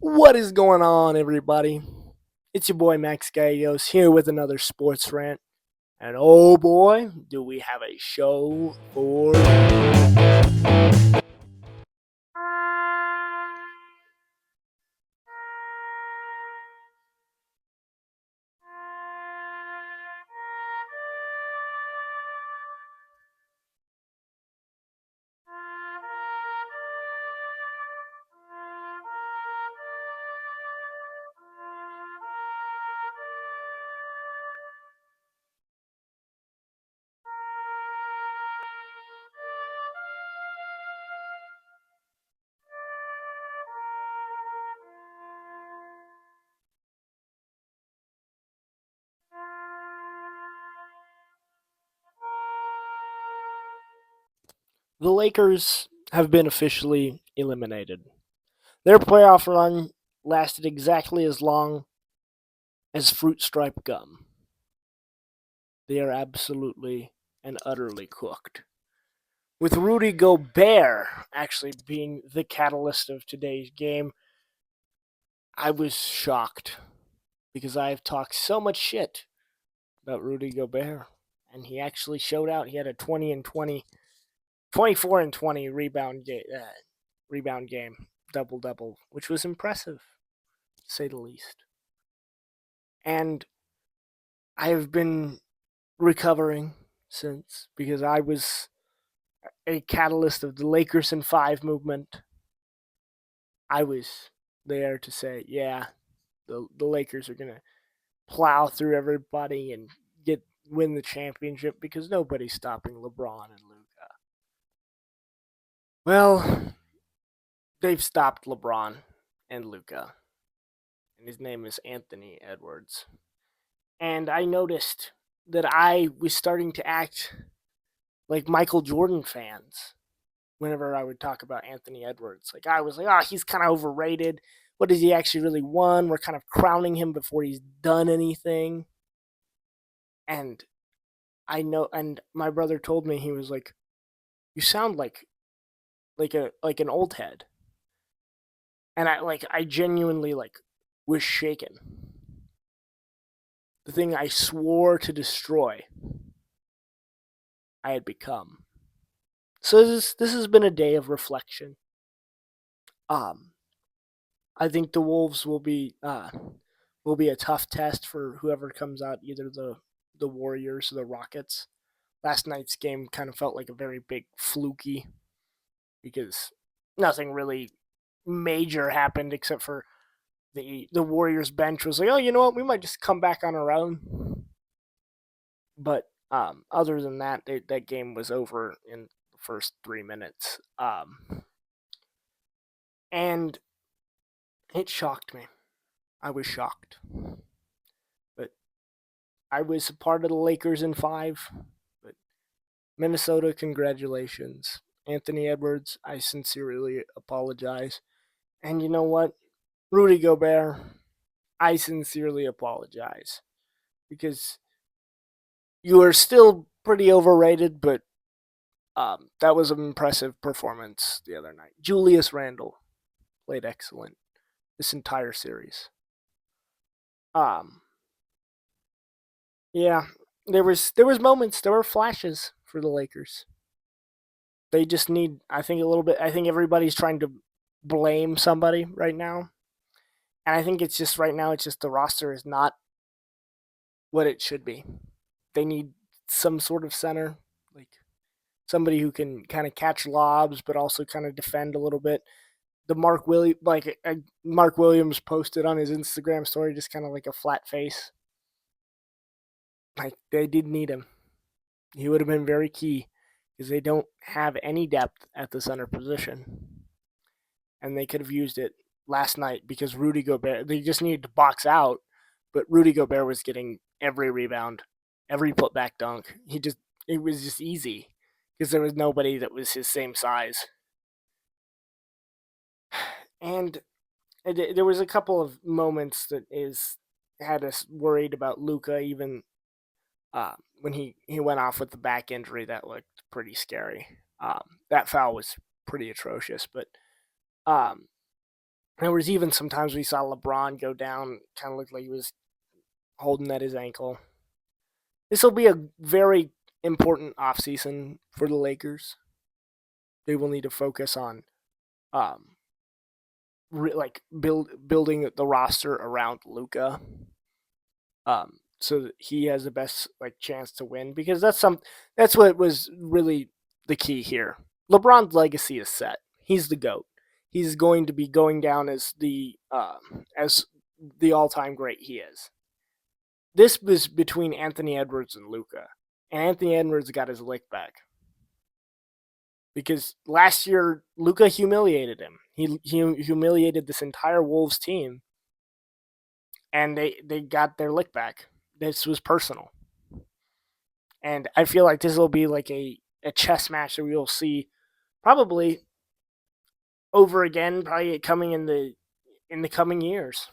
What is going on, everybody? It's your boy Max Gallegos here with another sports rant. And oh boy, do we have a show for the Lakers have been officially eliminated. Their playoff run lasted exactly as long as fruit stripe gum. They are absolutely and utterly cooked. With Rudy Gobert actually being the catalyst of today's game, I was shocked because I've talked so much shit about Rudy Gobert, and he actually showed out. He had a 20 and 20, 24 and 20 rebound game, double double, which was impressive, to say the least. And I have been recovering since because I was a catalyst of the Lakers in five movement. I was there to say, yeah, the Lakers are gonna plow through everybody and win the championship because nobody's stopping LeBron and Luka. Well, they've stopped LeBron and Luka, and his name is Anthony Edwards. And I noticed that I was starting to act like Michael Jordan fans whenever I would talk about Anthony Edwards. Like I was like, oh, he's kind of overrated. What does he actually really won? We're kind of crowning him before he's done anything. And I know, and my brother told me, he was like, "You sound like an old head," and I genuinely was shaken. The thing I swore to destroy, I had become. So this has been a day of reflection. Um, I think the Wolves will be a tough test for whoever comes out, either the Warriors or the Rockets. Last night's game kind of felt like a very big fluky because nothing really major happened except for the Warriors bench was like, oh, you know what, we might just come back on our own. But other than that, that game was over in the first 3 minutes, and it shocked me. I was shocked, but I was a part of the Lakers in five. But Minnesota, congratulations, Anthony Edwards. I sincerely apologize, and you know what, Rudy Gobert, I sincerely apologize because you are still pretty overrated, but that was an impressive performance the other night. Julius Randle played excellent this entire series. Um, yeah, there was moments, there were flashes for the Lakers. They just need, I think, a little bit. I think everybody's trying to blame somebody right now, and I think it's just right now. It's just the roster is not what it should be. They need some sort of center, like somebody who can kind of catch lobs, but also kind of defend a little bit. The Mark Williams posted on his Instagram story just kind of like a flat face. Like they did need him. He would have been very key because they don't have any depth at the center position, and they could have used it last night because Rudy Gobert. They just needed to box out, but Rudy Gobert was getting every rebound, every putback dunk. It was just easy because there was nobody that was his same size. And there was a couple of moments that is had us worried about Luca. Even when he went off with the back injury, that looked pretty scary. That foul was pretty atrocious, but um, There was even sometimes we saw LeBron go down, kind of looked like he was holding at his ankle. This will be a very important offseason for the Lakers. They will need to focus on um, building the roster around Luka, so that he has the best chance to win, because that's what was really the key here. LeBron's legacy is set. He's the GOAT. He's going to be going down as the all-time great he is. This was between Anthony Edwards and Luka, and Anthony Edwards got his lick back because last year Luka humiliated him. He humiliated this entire Wolves team, and they got their lick back. This was personal, and I feel like this will be like a chess match that we will see probably over again, probably coming in the coming years.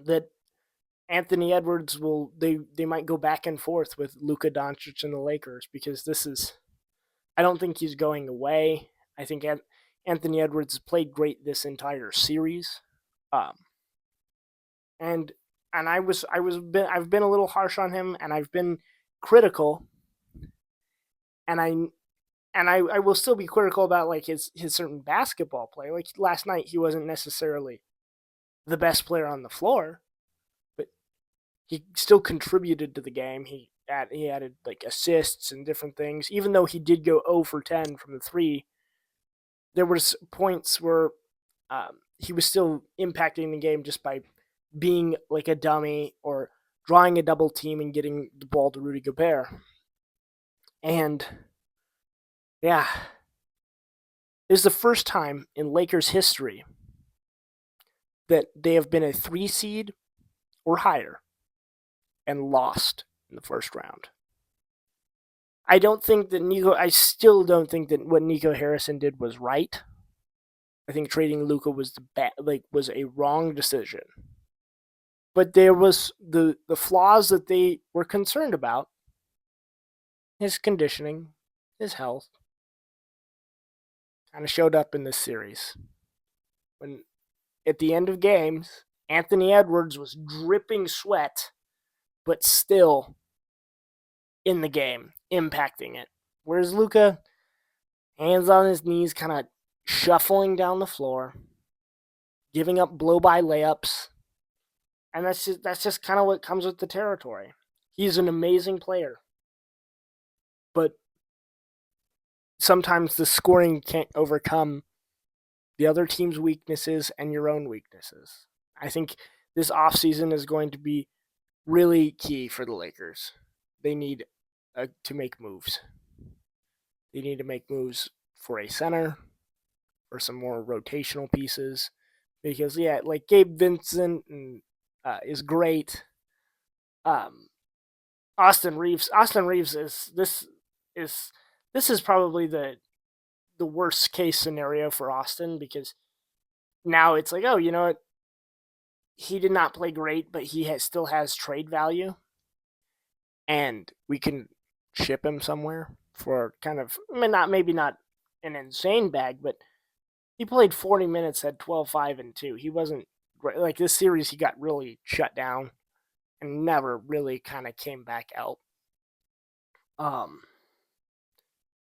That Anthony Edwards they might go back and forth with Luka Doncic and the Lakers, because I don't think he's going away. I think Anthony Edwards played great this entire series, um, and I've been a little harsh on him, and I've been critical, and I will still be critical about like his certain basketball play. Like last night, he wasn't necessarily the best player on the floor, but he still contributed to the game. He added like assists and different things. Even though he did go 0 for 10 from the three, there was points where he was still impacting the game just by being like a dummy or drawing a double team and getting the ball to Rudy Gobert. And yeah, this is the first time in Lakers history that they have been a 3 seed or higher and lost in the first round. I still don't think that what Nico Harrison did was right. I think trading Luka was was a wrong decision. But there was the flaws that they were concerned about. His conditioning, his health, kind of showed up in this series. When at the end of games, Anthony Edwards was dripping sweat, but still in the game, impacting it. Whereas Luka, hands on his knees, kind of shuffling down the floor, giving up blow-by layups, and that's just kind of what comes with the territory. He's an amazing player, but sometimes the scoring can't overcome the other team's weaknesses and your own weaknesses. I think this offseason is going to be really key for the Lakers. They need to make moves. They need to make moves for a center, for some more rotational pieces, because like Gabe Vincent is great. Austin Reeves is probably the worst case scenario for Austin, because now it's like, oh, you know what? He did not play great, but he still has trade value, and we can ship him somewhere for kind of, maybe not an insane bag, but he played 40 minutes, had 12, 5, and 2. He wasn't great. Like this series, he got really shut down and never really kind of came back out.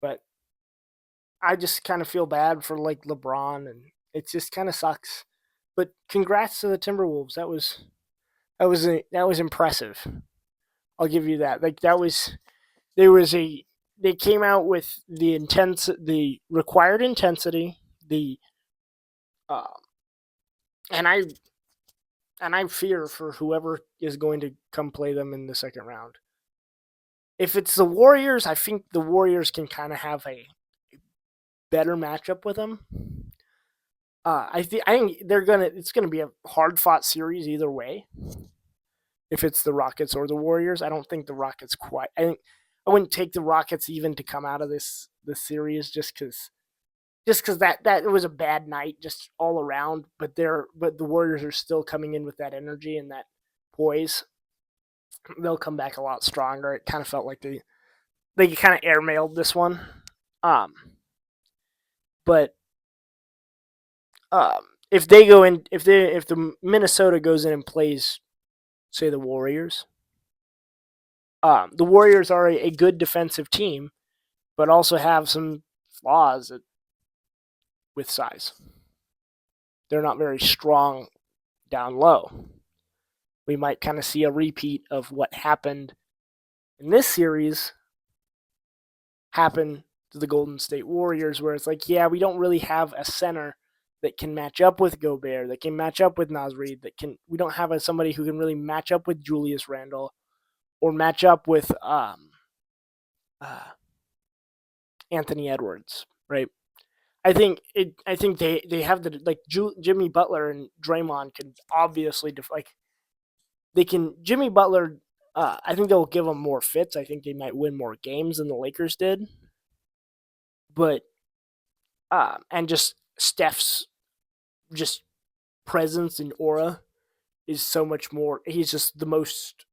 But I just kind of feel bad for like LeBron, and it just kind of sucks. But congrats to the Timberwolves. That was impressive. I'll give you that. Like they came out with the required intensity, and I fear for whoever is going to come play them in the second round. If it's the Warriors, I think the Warriors can kind of have a better matchup with them. I think it's gonna be a hard fought series either way. If it's the Rockets or the Warriors, I don't think the Rockets quite. I wouldn't take the Rockets even to come out of this series just because that it was a bad night just all around. But the Warriors are still coming in with that energy and that poise. They'll come back a lot stronger. It kind of felt like they kind of airmailed this one. But if they go in, if the Minnesota goes in and plays, say, the Warriors, the Warriors are a good defensive team, but also have some flaws with size. They're not very strong down low. We might kind of see a repeat of what happened in this series happen to the Golden State Warriors, where it's like, yeah, we don't really have a center that can match up with Gobert, that can match up with Naz Reid, we don't have somebody who can really match up with Julius Randle or match up with Anthony Edwards, right? I think they have Jimmy Butler and Draymond can obviously Jimmy Butler. I think they'll give them more fits. I think they might win more games than the Lakers did. But and just Steph's just presence and aura is so much more. He's just the most.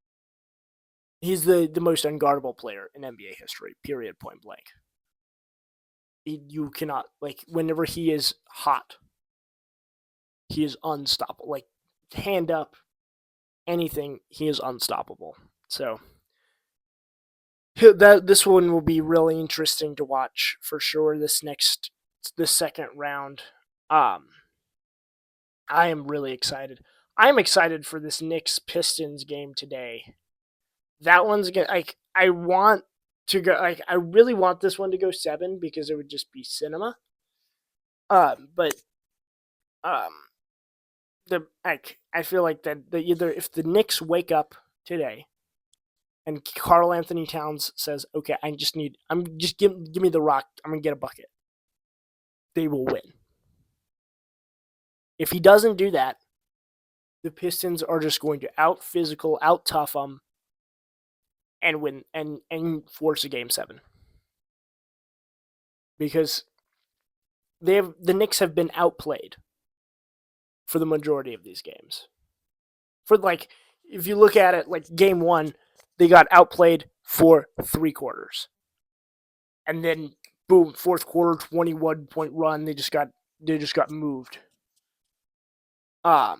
He's the most unguardable player in NBA history. Period. Point blank. You cannot whenever he is hot, he is unstoppable. Like hand up, anything, he is unstoppable. So this one will be really interesting to watch for sure. This second round, I am really excited. I'm excited for this Knicks Pistons game today. That one's gonna I want to go. I really want this one to go 7 because it would just be cinema. But I feel like that either if the Knicks wake up today and Karl Anthony Towns says, "Okay, give me the rock. I'm gonna get a bucket," they will win. If he doesn't do that, the Pistons are just going to out physical, out tough them, and win and force a game 7. Because the Knicks have been outplayed for the majority of these games. If you look at it, game 1, they got outplayed for 3 quarters. And then boom, fourth quarter, 21-point run, they just got moved. The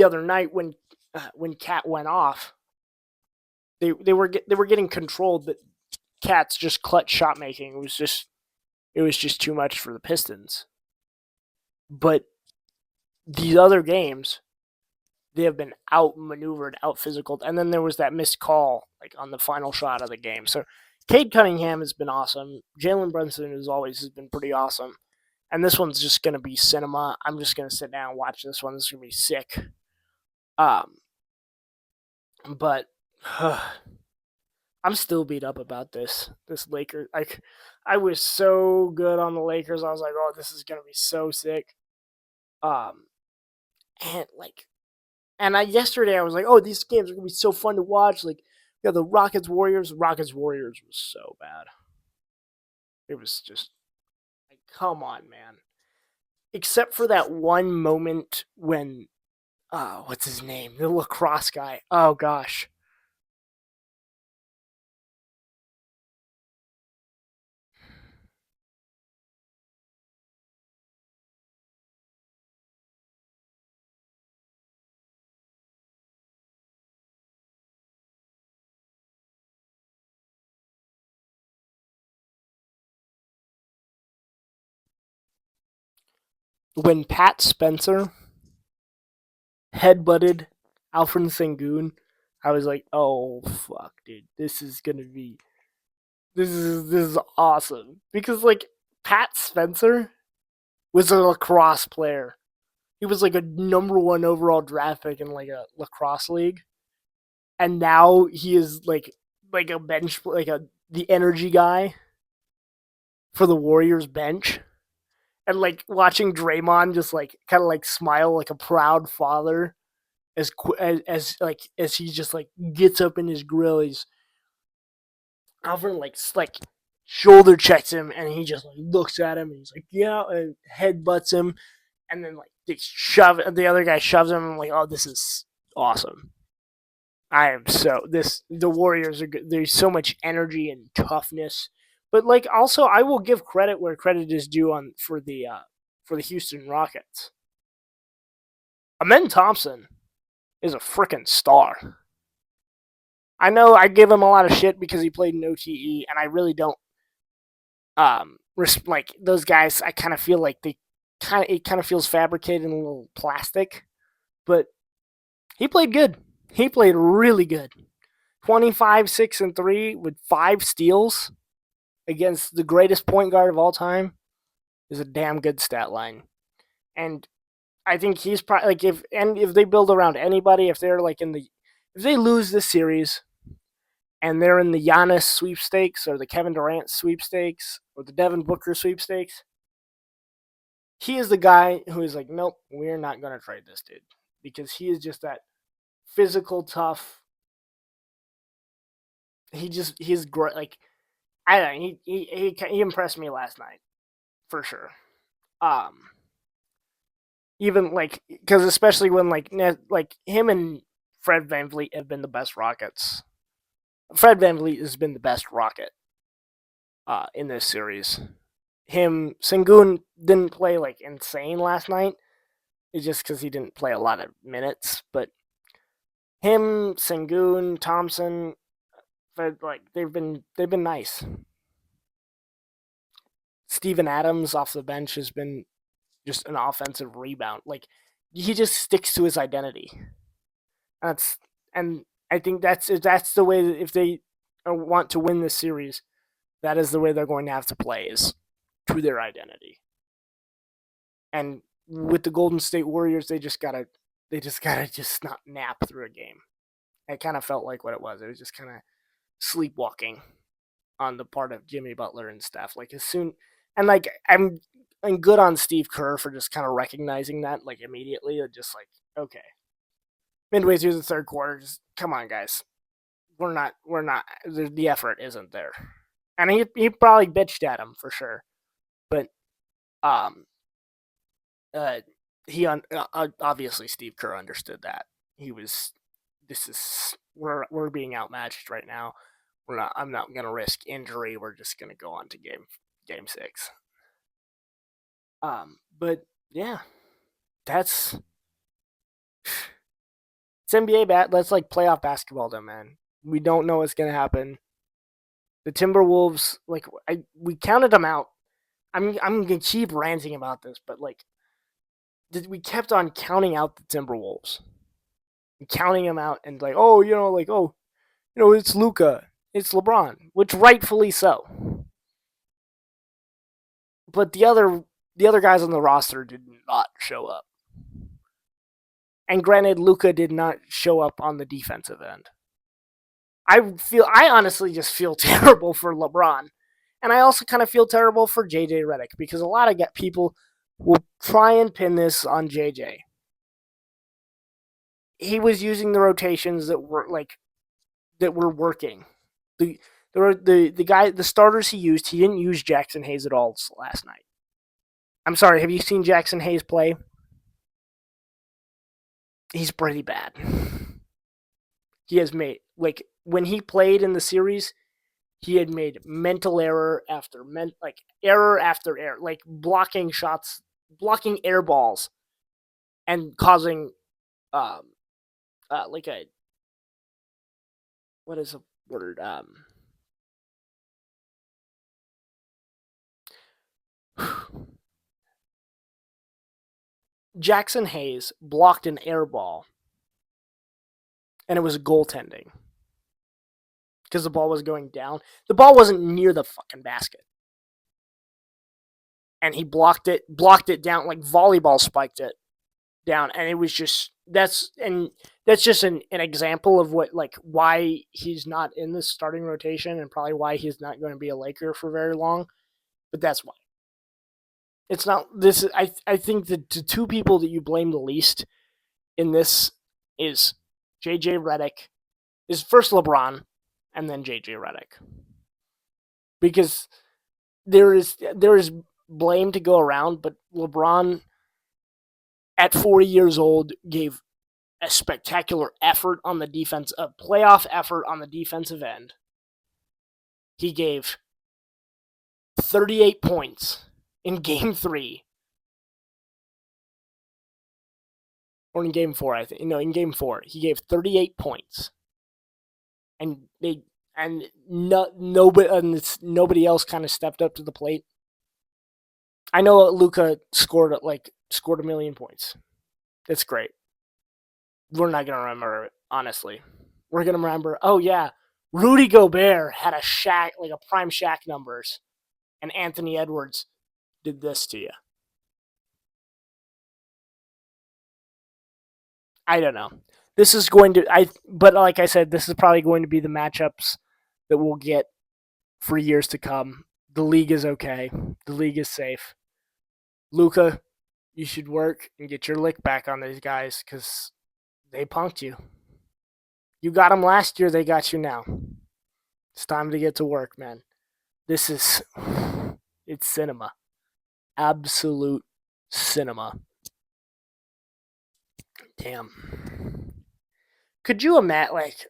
other night when Cat went off, they were getting controlled, but Cat's just clutch shot making it was just too much for the Pistons. But these other games, they have been outmaneuvered, out physical, and then there was that missed call on the final shot of the game. So Cade Cunningham has been awesome. Jalen Brunson has been pretty awesome. And this one's just going to be cinema. I'm just going to sit down and watch this one. This is going to be sick. But I'm still beat up about this Lakers. I was so good on the Lakers. I was like, oh, this is going to be so sick. Yesterday I was like, oh, these games are going to be so fun to watch. The Rockets Warriors. Rockets Warriors was so bad. It was just come on, man. Except for that one moment when, what's his name? The lacrosse guy. Oh, gosh. When Pat Spencer headbutted Alfred Sengun, I was like, oh, fuck, dude. This is awesome. Because, Pat Spencer was a lacrosse player. He was, a number 1 overall draft pick in, a lacrosse league. And now he is, a bench, the energy guy for the Warriors bench. And watching Draymond just kind of smile like a proud father as he just gets up in his grill. He's Alfred shoulder checks him and he just looks at him and he's like, yeah, and headbutts him, and then the other guy shoves him, and I'm like, oh, this is awesome. The Warriors are good. There's so much energy and toughness But like, also, I will give credit where credit is due on for the Houston Rockets. Amen Thompson is a freaking star. I know I give him a lot of shit because he played in OTE, and I really don't like those guys. I kind of feel like it kind of feels fabricated and a little plastic, but he played good. He played really good. 25, 6, and 3 with 5 steals against the greatest point guard of all time is a damn good stat line. And I think he's probably like if they build around anybody, if they're like if they lose this series and they're in the Giannis sweepstakes or the Kevin Durant sweepstakes or the Devin Booker sweepstakes, he is the guy who is like, nope, we're not going to trade this dude because he is just that physical, tough. He's great. Like, I don't know, he impressed me last night for sure. Even like because especially when like him and Fred VanVleet have been the best Rockets. Fred VanVleet has been the best Rocket in this series. Sengun didn't play like insane last night. It's just because he didn't play a lot of minutes. But him, Sengun, Thompson, like they've been nice. Steven Adams off the bench has been just an offensive rebound. Like he just sticks to his identity. And I think that's the way that if they want to win this series, that is the way they're going to have to play is to their identity. And with the Golden State Warriors, they just gotta just not nap through a game. It kind of felt like what it was. It was just kind of sleepwalking on the part of Jimmy Butler and stuff. Like as soon and like I'm good on Steve Kerr for just kind of recognizing that like immediately. Just like okay, midway through the third quarter, just come on, guys. We're not. The effort isn't there, and he probably bitched at him for sure, but he obviously Steve Kerr understood that he was. This is we're being outmatched right now. We're not. I'm not going to risk injury. We're just going to go on to game 6. But yeah, that's it's NBA That's like playoff basketball, though, man. We don't know what's gonna happen. The Timberwolves, like we counted them out. I'm gonna keep ranting about this, but like we kept on counting out the Timberwolves, counting them out, and like it's Luka, it's LeBron, which rightfully so. But the other guys on the roster did not show up. And granted, Luka did not show up on the defensive end. I honestly just feel terrible for LeBron. And I also kind of feel terrible for JJ Redick because a lot of people will try and pin this on JJ. He was using the rotations that were working. The starters he used, he didn't use Jackson Hayes at all last night. I'm sorry, have you seen Jackson Hayes play? He's pretty bad. He has made when he played in the series, he had made mental error after error after error, like blocking shots, blocking air balls, and causing like a what is a word Jackson Hayes blocked an air ball, and it was goaltending because the ball was going down. The ball wasn't near the fucking basket, and he blocked it down like volleyball spiked it down, and it was just that's just an example of what why he's not in the starting rotation and probably why he's not going to be a Laker for very long. But that's why. It's not this. I think the two people that you blame the least in this is JJ Redick, is first LeBron, and then JJ Redick, because there is blame to go around, but LeBron at 40 years old gave a spectacular effort on the defense, a playoff effort on the defensive end. He gave 38 points in Game 3. Or in Game 4, I think. No, in Game 4. He gave 38 points. And nobody else kind of stepped up to the plate. I know Luka scored a million points. That's great. We're not gonna remember it, honestly. We're gonna remember, oh yeah, Rudy Gobert had a prime Shaq numbers, and Anthony Edwards did this to you. I don't know. This is going to but like I said, this is probably going to be the matchups that we'll get for years to come. The league is okay. The league is safe. Luka, you should work and get your lick back on these guys because they punked you. You got them last year, they got you now. It's time to get to work, man. It's cinema. Absolute cinema. Damn. Could you imagine,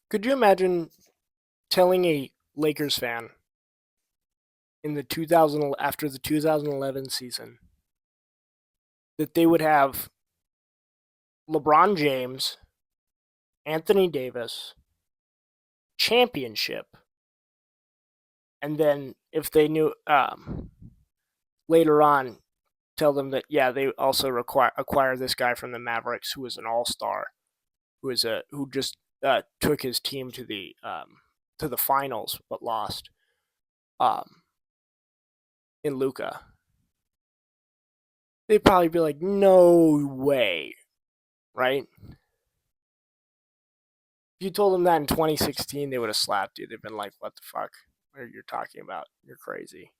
could you imagine telling a Lakers fan in the after the 2011 season that they would have LeBron James, Anthony Davis, championship, and then if they knew later on, tell them that they also acquire this guy from the Mavericks who is an all-star, who just took his team to the finals but lost in Luka. They'd probably be like, no way, right? If you told them that in 2016, they would have slapped you. They've been like, what the fuck are you talking about? You're crazy.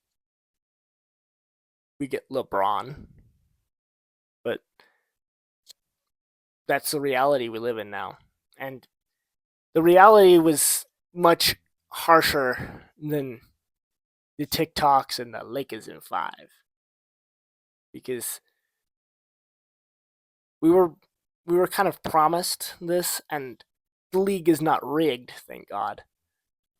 We get LeBron, but that's the reality we live in now. And the reality was much harsher than the TikToks and the Lakers in 5. Because we were kind of promised this, and the league is not rigged, thank God.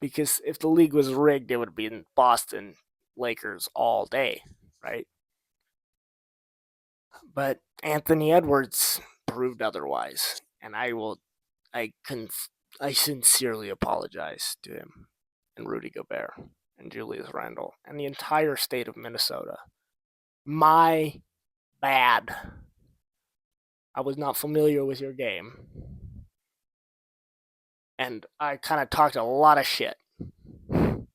Because if the league was rigged, it would be in Boston Lakers all day, right? But Anthony Edwards proved otherwise, and I sincerely apologize to him and Rudy Gobert and Julius Randle and the entire state of Minnesota. My bad. I was not familiar with your game. And I kind of talked a lot of shit. If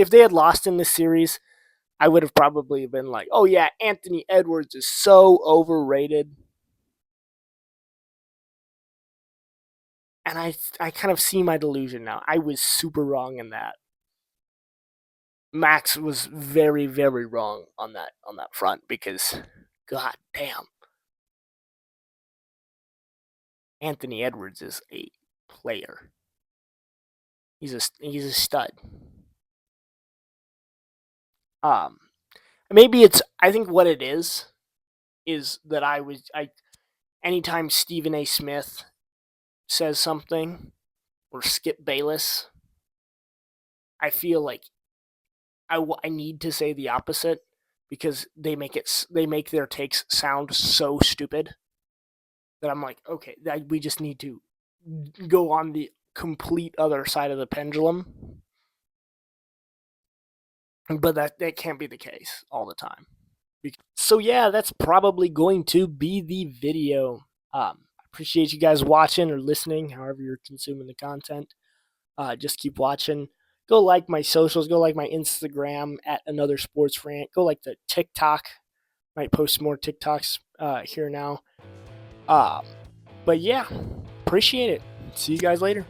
they had lost in this series, I would have probably been like, oh yeah, Anthony Edwards is so overrated. And I kind of see my delusion now. I was super wrong in that. Max was very, very wrong on that front because, god damn, Anthony Edwards is a player. He's a stud. Maybe I think what it is that anytime Stephen A. Smith says something or Skip Bayless, I feel like I need to say the opposite because they make their takes sound so stupid that I'm like, okay, we just need to go on the complete other side of the pendulum. But that can't be the case all the time. So yeah, that's probably going to be the video. Appreciate you guys watching or listening, however you're consuming the content. Just keep watching. Go like my socials. Go like my Instagram at Another Sports Rant. Go like the TikTok. Might post more TikToks here now. But yeah, appreciate it. See you guys later.